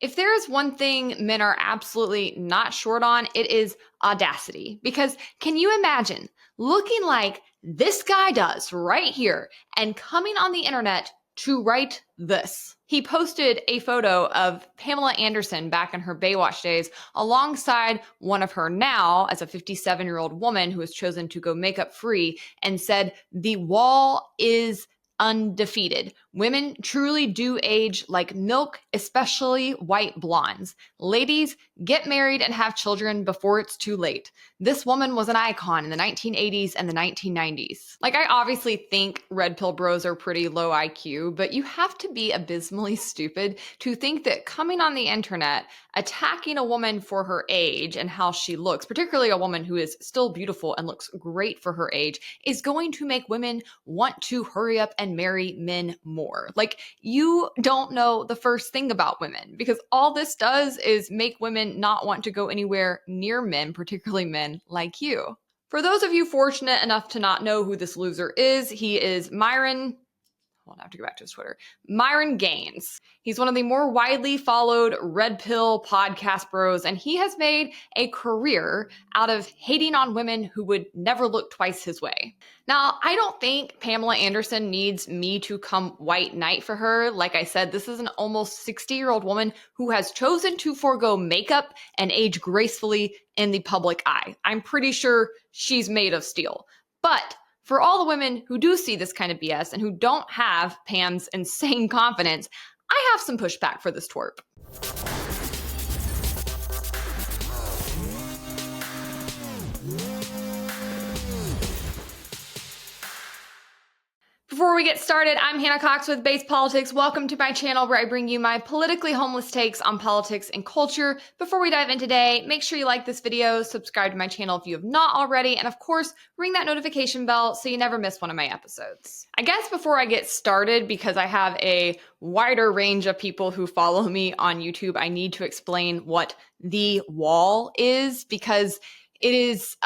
If there is one thing men are absolutely not short on, it is audacity. Because can you imagine looking like this guy does right here and coming on the internet to write this? He posted a photo of Pamela Anderson back in her Baywatch days alongside one of her now as a 57-year-old woman who has chosen to go makeup free and said, "The wall is undefeated. Women truly do age like milk, especially white blondes. Ladies, get married and have children before it's too late." This woman was an icon in the 1980s and the 1990s. Like, I obviously think red pill bros are pretty low IQ, but you have to be abysmally stupid to think that coming on the internet, attacking a woman for her age and how she looks, particularly a woman who is still beautiful and looks great for her age, is going to make women want to hurry up and marry men more. Like, you don't know the first thing about women, because all this does is make women not want to go anywhere near men, particularly men like you. For those of you fortunate enough to not know who this loser is, he is Myron. Hold on, I have to go back to his Twitter. Myron Gaines. He's one of the more widely followed red pill podcast bros, and he has made a career out of hating on women who would never look twice his way. Now, I don't think Pamela Anderson needs me to come white knight for her. Like I said, this is an almost 60-year-old woman who has chosen to forego makeup and age gracefully in the public eye. I'm pretty sure she's made of steel. But for all the women who do see this kind of BS and who don't have Pam's insane confidence, I have some pushback for this twerp. Before we get started, I'm Hannah Cox with Base Politics. Welcome to my channel where I bring you my politically homeless takes on politics and culture. Before we dive in today, make sure you like this video, subscribe to my channel if you have not already, and of course, ring that notification bell so you never miss one of my episodes. I guess before I get started, because I have a wider range of people who follow me on YouTube, I need to explain what the wall is, because it is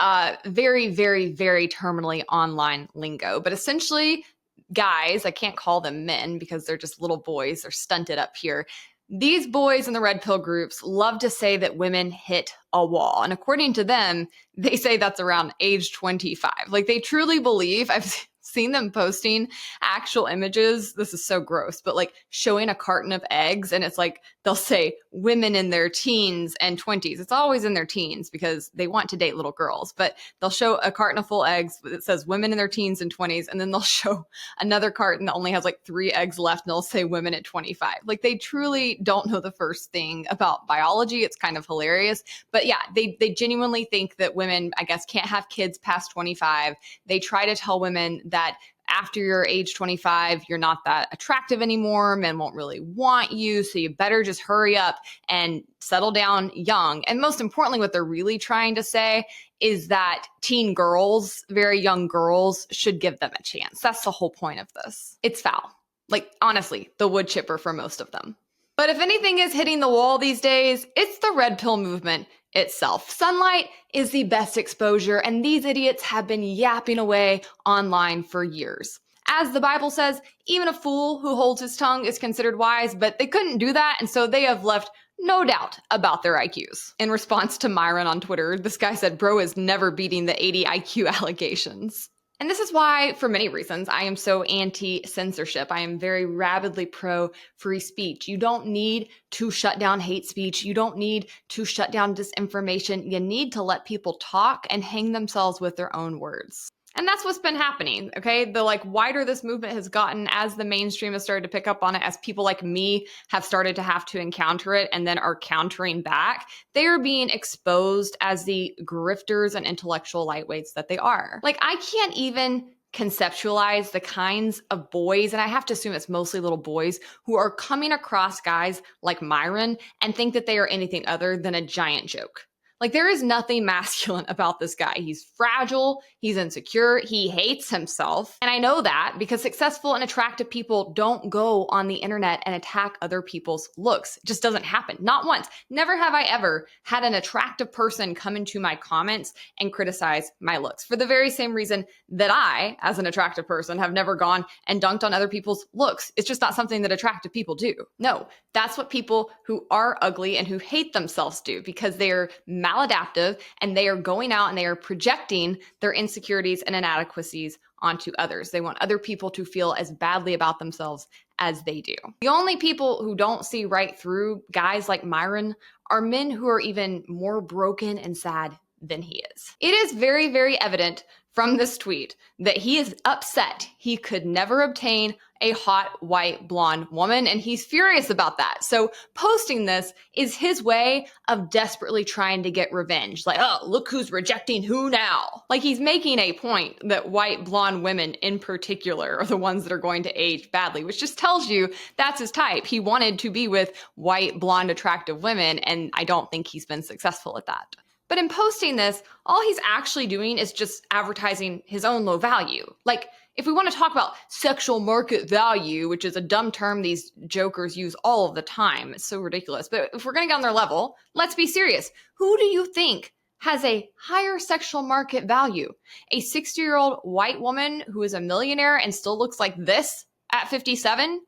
very, very, very terminally online lingo. But essentially, guys, I can't call them men because they're just little boys, they're stunted up here. These boys in the red pill groups love to say that women hit a wall. And according to them, they say that's around age 25. Like, they truly believe, I've seen them posting actual images. This is so gross, but like showing a carton of eggs, and it's like they'll say women in their teens and 20s. It's always in their teens because they want to date little girls, but they'll show a carton of full eggs that says women in their teens and 20s, and then they'll show another carton that only has like 3 eggs left, and they'll say women at 25. Like, they truly don't know the first thing about biology. It's kind of hilarious. But yeah, they genuinely think that women, I guess, can't have kids past 25. They try to tell women that after you're age 25, you're not that attractive anymore. Men won't really want you. So you better just hurry up and settle down young. And most importantly, what they're really trying to say is that teen girls, very young girls, should give them a chance. That's the whole point of this. It's foul. Like, honestly, the wood chipper for most of them. But if anything is hitting the wall these days, it's the red pill movement itself. Sunlight is the best exposure, and these idiots have been yapping away online for years. As the Bible says, even a fool who holds his tongue is considered wise, but they couldn't do that, and so they have left no doubt about their IQs. In response to Myron on Twitter, this guy said, "Bro is never beating the 80 IQ allegations." And this is why, for many reasons, I am so anti-censorship. I am very rabidly pro-free speech. You don't need to shut down hate speech. You don't need to shut down disinformation. You need to let people talk and hang themselves with their own words. And that's what's been happening, okay? The wider this movement has gotten as the mainstream has started to pick up on it, as people like me have started to have to encounter it and then are countering back, they are being exposed as the grifters and intellectual lightweights that they are. Like, I can't even conceptualize the kinds of boys, and I have to assume it's mostly little boys, who are coming across guys like Myron and think that they are anything other than a giant joke. Like, there is nothing masculine about this guy. He's fragile, he's insecure, he hates himself. And I know that because successful and attractive people don't go on the internet and attack other people's looks. It just doesn't happen. Not once. Never have I ever had an attractive person come into my comments and criticize my looks, for the very same reason that I, as an attractive person, have never gone and dunked on other people's looks. It's just not something that attractive people do. No, that's what people who are ugly and who hate themselves do, because they're maladaptive and they are going out and they are projecting their insecurities and inadequacies onto others. They want other people to feel as badly about themselves as they do. The only people who don't see right through guys like Myron are men who are even more broken and sad than he is. It is very, very evident from this tweet that he is upset he could never obtain a hot, white, blonde woman, and he's furious about that. So posting this is his way of desperately trying to get revenge. Like, oh, look who's rejecting who now. Like, he's making a point that white, blonde women in particular are the ones that are going to age badly, which just tells you that's his type. He wanted to be with white, blonde, attractive women, and I don't think he's been successful at that. But in posting this, all he's actually doing is just advertising his own low value. Like, if we want to talk about sexual market value, which is a dumb term these jokers use all of the time, it's so ridiculous. But if we're going to get on their level, let's be serious. Who do you think has a higher sexual market value? A 60-year-old white woman who is a millionaire and still looks like this at 57?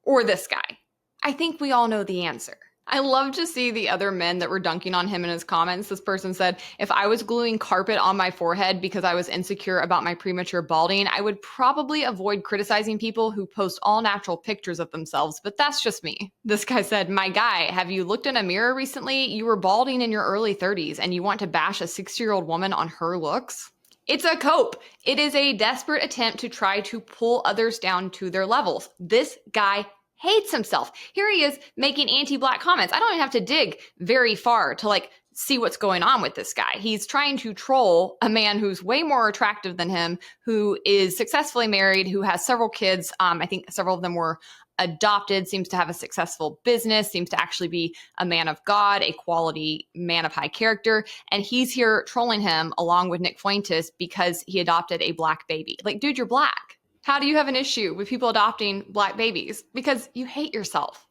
Or this guy? I think we all know the answer. I love to see the other men that were dunking on him in his comments. This person said, if I was gluing carpet on my forehead because I was insecure about my premature balding, I would probably avoid criticizing people who post all natural pictures of themselves, but that's just me. This guy said, my guy, have you looked in a mirror recently? You were balding in your early 30s and you want to bash a 60-year-old woman on her looks? It's a cope. It is a desperate attempt to try to pull others down to their levels. This guy hates himself. Here he is making anti-Black comments. I don't even have to dig very far to see what's going on with this guy. He's trying to troll a man who's way more attractive than him, who is successfully married, who has several kids. I think several of them were adopted, seems to have a successful business, seems to actually be a man of God, a quality man of high character. And he's here trolling him along with Nick Fuentes because he adopted a Black baby. Like, dude, you're Black. How do you have an issue with people adopting Black babies? Because you hate yourself.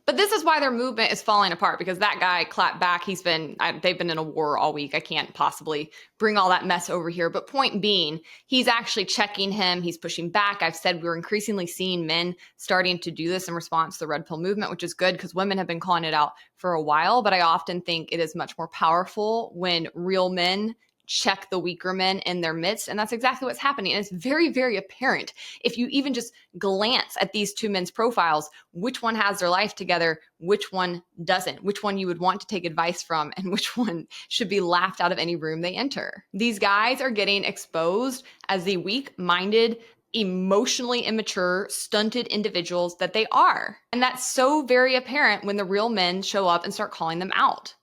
But this is why their movement is falling apart, because that guy clapped back. They've been in a war all week. I can't possibly bring all that mess over here. But point being, he's actually checking him. He's pushing back. I've said we're increasingly seeing men starting to do this in response to the Red Pill movement, which is good because women have been calling it out for a while. But I often think it is much more powerful when real men check the weaker men in their midst. And that's exactly what's happening. And it's very, very apparent if you even just glance at these two men's profiles, which one has their life together, which one doesn't, which one you would want to take advice from, and which one should be laughed out of any room they enter. These guys are getting exposed as the weak-minded, emotionally immature, stunted individuals that they are. And that's so very apparent when the real men show up and start calling them out.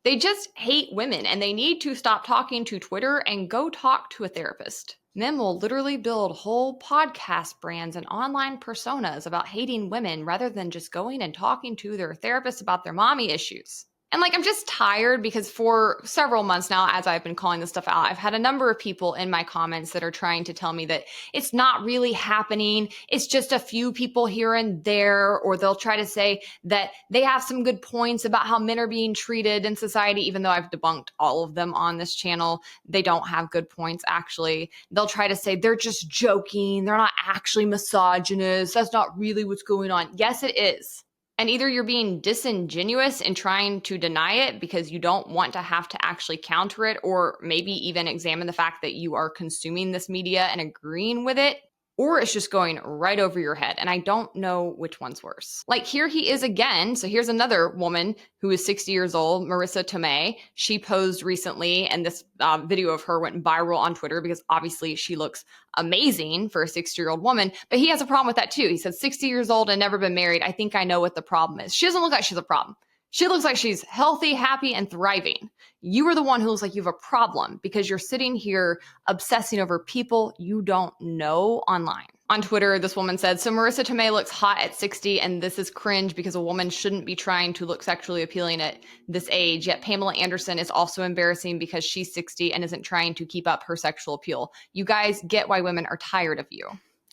They just hate women, and they need to stop talking to Twitter and go talk to a therapist. Men will literally build whole podcast brands and online personas about hating women rather than just going and talking to their therapist about their mommy issues. And I'm just tired because for several months now, as I've been calling this stuff out, I've had a number of people in my comments that are trying to tell me that it's not really happening. It's just a few people here and there, or they'll try to say that they have some good points about how men are being treated in society, even though I've debunked all of them on this channel. They don't have good points, actually. They'll try to say they're just joking. They're not actually misogynist. That's not really what's going on. Yes, it is. And either you're being disingenuous in trying to deny it because you don't want to have to actually counter it, or maybe even examine the fact that you are consuming this media and agreeing with it, or it's just going right over your head. And I don't know which one's worse. Here he is again. So here's another woman who is 60 years old, Marissa Tomei. She posed recently, and this video of her went viral on Twitter because obviously she looks amazing for a 60-year-old woman. But he has a problem with that too. He said, 60 years old and never been married. I think I know what the problem is. She doesn't look like she's a problem. She looks like she's healthy, happy, and thriving. You are the one who looks like you have a problem because you're sitting here obsessing over people you don't know online. On Twitter, this woman said, so Marissa Tomei looks hot at 60, and this is cringe because a woman shouldn't be trying to look sexually appealing at this age. Yet Pamela Anderson is also embarrassing because she's 60 and isn't trying to keep up her sexual appeal. You guys get why women are tired of you.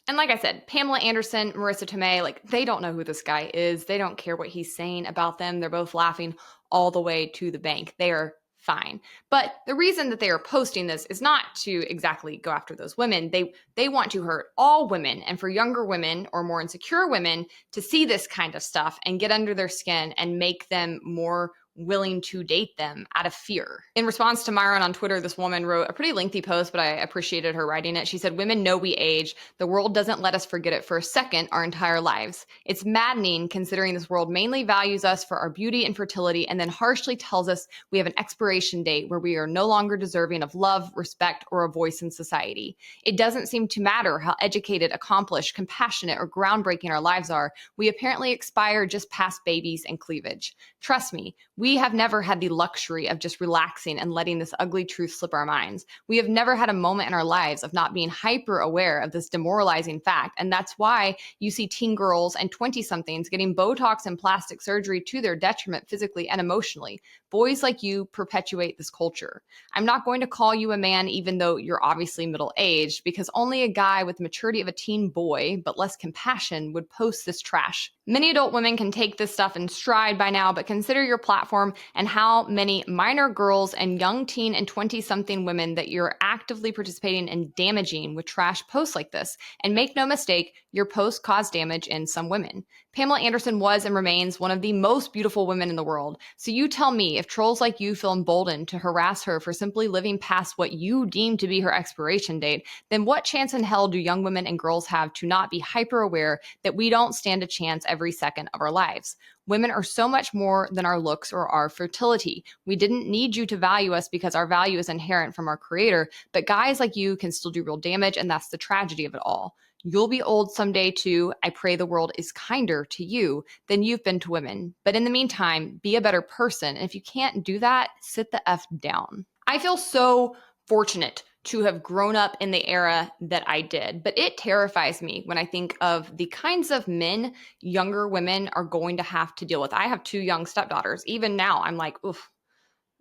And like I said, Pamela Anderson, Marissa Tomei, like, they don't know who this guy is. They don't care what he's saying about them. They're both laughing all the way to the bank. They are fine. But the reason that they are posting this is not to exactly go after those women. They want to hurt all women, and for younger women or more insecure women to see this kind of stuff and get under their skin and make them more willing to date them out of fear. In response to Myron on Twitter, this woman wrote a pretty lengthy post, but I appreciated her writing it. She said, women know we age. The world doesn't let us forget it for a second our entire lives. It's maddening considering this world mainly values us for our beauty and fertility and then harshly tells us we have an expiration date where we are no longer deserving of love, respect, or a voice in society. It doesn't seem to matter how educated, accomplished, compassionate, or groundbreaking our lives are. We apparently expire just past babies and cleavage. Trust me, we have never had the luxury of just relaxing and letting this ugly truth slip our minds. We have never had a moment in our lives of not being hyper aware of this demoralizing fact. And that's why you see teen girls and 20-somethings getting Botox and plastic surgery to their detriment physically and emotionally. Boys like you perpetuate this culture. I'm not going to call you a man even though you're obviously middle-aged, because only a guy with the maturity of a teen boy but less compassion would post this trash. Many adult women can take this stuff in stride by now, but consider your platform and how many minor girls and young teen and 20-something women that you're actively participating in damaging with trash posts like this. And make no mistake, your posts cause damage in some women. Pamela Anderson was and remains one of the most beautiful women in the world. So you tell me, if trolls like you feel emboldened to harass her for simply living past what you deem to be her expiration date, then what chance in hell do young women and girls have to not be hyper aware that we don't stand a chance every second of our lives? Women are so much more than our looks or our fertility. We didn't need you to value us because our value is inherent from our creator, but guys like you can still do real damage, and that's the tragedy of it all. You'll be old someday too. I pray the world is kinder to you than you've been to women. But in the meantime, be a better person. And if you can't do that, sit the F down. I feel so fortunate to have grown up in the era that I did, but it terrifies me when I think of the kinds of men younger women are going to have to deal with. I have 2 young stepdaughters. Even now, I'm like, oof,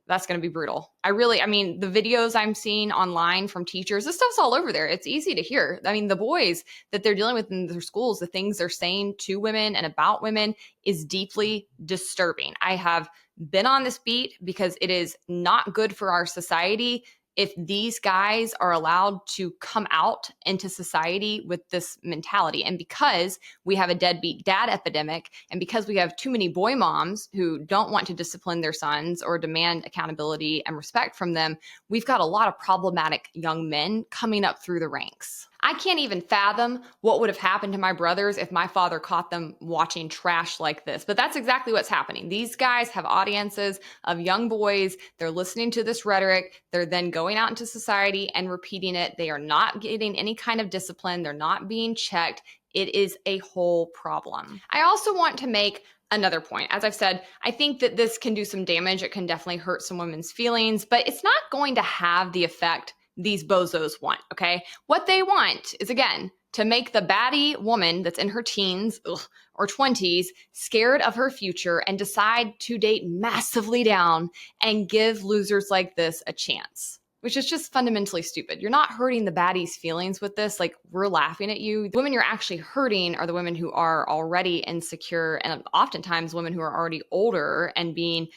that's going to be brutal. I mean, the videos I'm seeing online from teachers, this stuff's all over there. It's easy to hear. I mean, the boys that they're dealing with in their schools, the things they're saying to women and about women is deeply disturbing. I have been on this beat because it is not good for our society if these guys are allowed to come out into society with this mentality. And because we have a deadbeat dad epidemic, and because we have too many boy moms who don't want to discipline their sons or demand accountability and respect from them, we've got a lot of problematic young men coming up through the ranks. I can't even fathom what would have happened to my brothers if my father caught them watching trash like this. But that's exactly what's happening. These guys have audiences of young boys. They're listening to this rhetoric. They're then going out into society and repeating it. They are not getting any kind of discipline. They're not being checked. It is a whole problem. I also want to make another point. As I've said, I think that this can do some damage. It can definitely hurt some women's feelings, but it's not going to have the effect these bozos want, okay? What they want is, again, to make the baddie woman that's in her teens or 20s scared of her future and decide to date massively down and give losers like this a chance, which is just fundamentally stupid. You're not hurting the baddie's feelings with this. Like, we're laughing at you. The women you're actually hurting are the women who are already insecure, and oftentimes women who are already older and being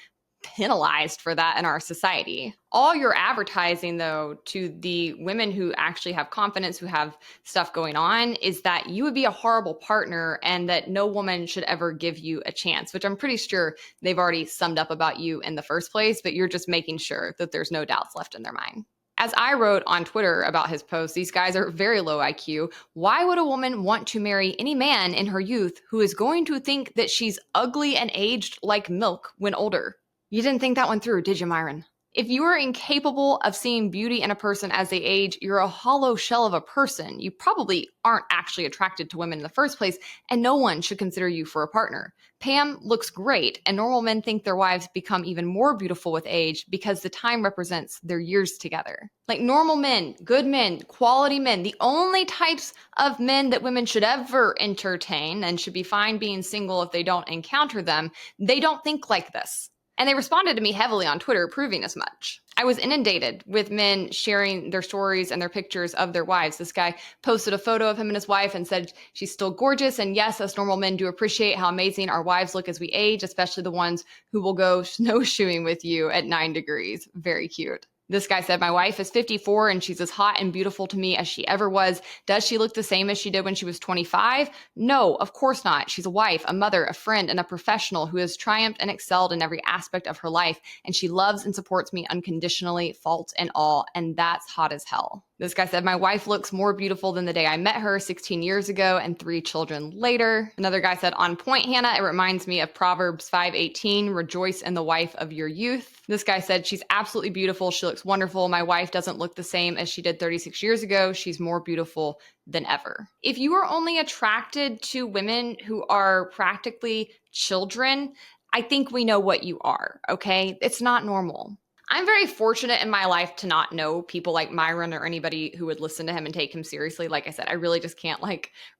penalized for that in our society. All you're advertising, though, to the women who actually have confidence, who have stuff going on, is that you would be a horrible partner and that no woman should ever give you a chance, which I'm pretty sure they've already summed up about you in the first place, but you're just making sure that there's no doubts left in their mind. As I wrote on Twitter about his post, these guys are very low IQ. Why would a woman want to marry any man in her youth who is going to think that she's ugly and aged like milk when older? You didn't think that one through, did you, Myron? If you are incapable of seeing beauty in a person as they age, you're a hollow shell of a person. You probably aren't actually attracted to women in the first place, and no one should consider you for a partner. Pam looks great, and normal men think their wives become even more beautiful with age because the time represents their years together. Like normal men, good men, quality men, the only types of men that women should ever entertain and should be fine being single if they don't encounter them, they don't think like this. And they responded to me heavily on Twitter, proving as much. I was inundated with men sharing their stories and their pictures of their wives. This guy posted a photo of him and his wife and said, she's still gorgeous. And yes, us normal men do appreciate how amazing our wives look as we age, especially the ones who will go snowshoeing with you at 9 degrees. Very cute. This guy said, my wife is 54 and she's as hot and beautiful to me as she ever was. Does she look the same as she did when she was 25? No, of course not. She's a wife, a mother, a friend, and a professional who has triumphed and excelled in every aspect of her life. And she loves and supports me unconditionally, fault and all. And that's hot as hell. This guy said, my wife looks more beautiful than the day I met her 16 years ago and 3 children later. Another guy said, on point, Hannah, it reminds me of Proverbs 5:18, rejoice in the wife of your youth. This guy said, she's absolutely beautiful. She looks wonderful. My wife doesn't look the same as she did 36 years ago. She's more beautiful than ever. If you are only attracted to women who are practically children, I think we know what you are, okay? It's not normal. I'm very fortunate in my life to not know people like Myron or anybody who would listen to him and take him seriously. Like I said, I really just can't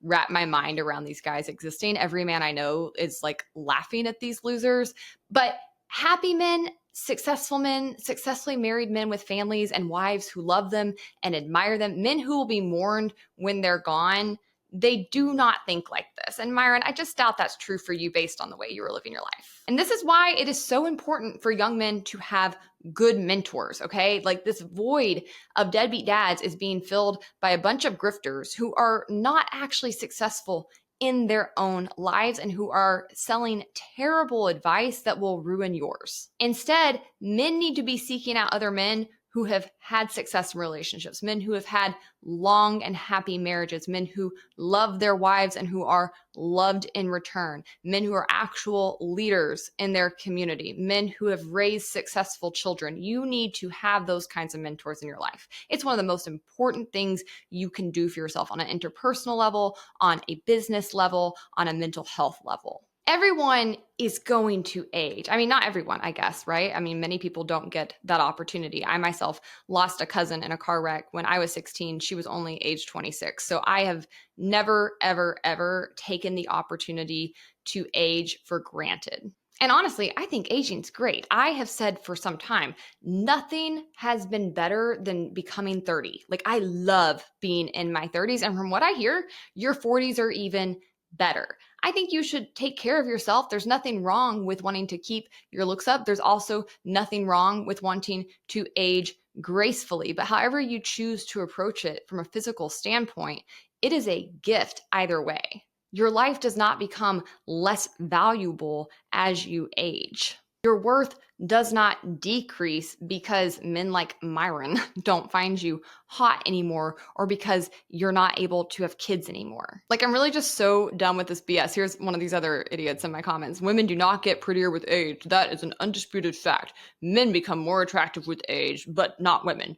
wrap my mind around these guys existing. Every man I know is laughing at these losers. But happy men, successfully married men with families and wives who love them and admire them, men who will be mourned when they're gone, they do not think like this. And Myron, I just doubt that's true for you based on the way you were living your life. And this is why it is so important for young men to have good mentors, okay? This void of deadbeat dads is being filled by a bunch of grifters who are not actually successful in their own lives and who are selling terrible advice that will ruin yours. Instead, men need to be seeking out other men who have had success in relationships, men who have had long and happy marriages, men who love their wives and who are loved in return, men who are actual leaders in their community, men who have raised successful children. You need to have those kinds of mentors in your life. It's one of the most important things you can do for yourself on an interpersonal level, on a business level, on a mental health level. Everyone is going to age. I mean, not everyone, I guess, right? I mean, many people don't get that opportunity. I myself lost a cousin in a car wreck when I was 16. She was only age 26. So I have never, ever, ever taken the opportunity to age for granted. And honestly, I think aging's great. I have said for some time, nothing has been better than becoming 30. I love being in my 30s. And from what I hear, your 40s are even better. I think you should take care of yourself. There's nothing wrong with wanting to keep your looks up. There's also nothing wrong with wanting to age gracefully. But however you choose to approach it from a physical standpoint, it is a gift either way. Your life does not become less valuable as you age. Your worth does not decrease because men like Myron don't find you hot anymore or because you're not able to have kids anymore. I'm really just so done with this BS. Here's one of these other idiots in my comments. Women do not get prettier with age. That is an undisputed fact. Men become more attractive with age, but not women.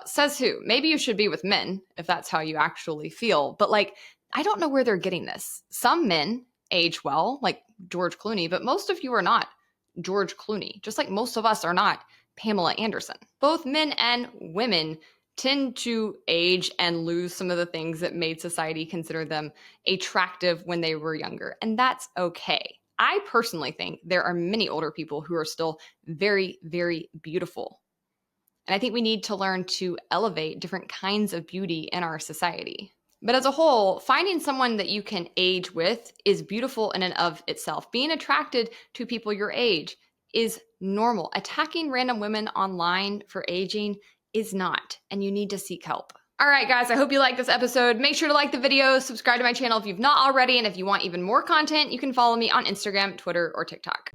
Says who? Maybe you should be with men if that's how you actually feel. But I don't know where they're getting this. Some men age well, like George Clooney, but most of you are not George Clooney, just like most of us are not Pamela Anderson. Both men and women tend to age and lose some of the things that made society consider them attractive when they were younger, and that's okay. I personally think there are many older people who are still very, very beautiful. And I think we need to learn to elevate different kinds of beauty in our society. But as a whole, finding someone that you can age with is beautiful in and of itself. Being attracted to people your age is normal. Attacking random women online for aging is not, and you need to seek help. All right, guys, I hope you liked this episode. Make sure to like the video, subscribe to my channel if you've not already, and if you want even more content, you can follow me on Instagram, Twitter, or TikTok.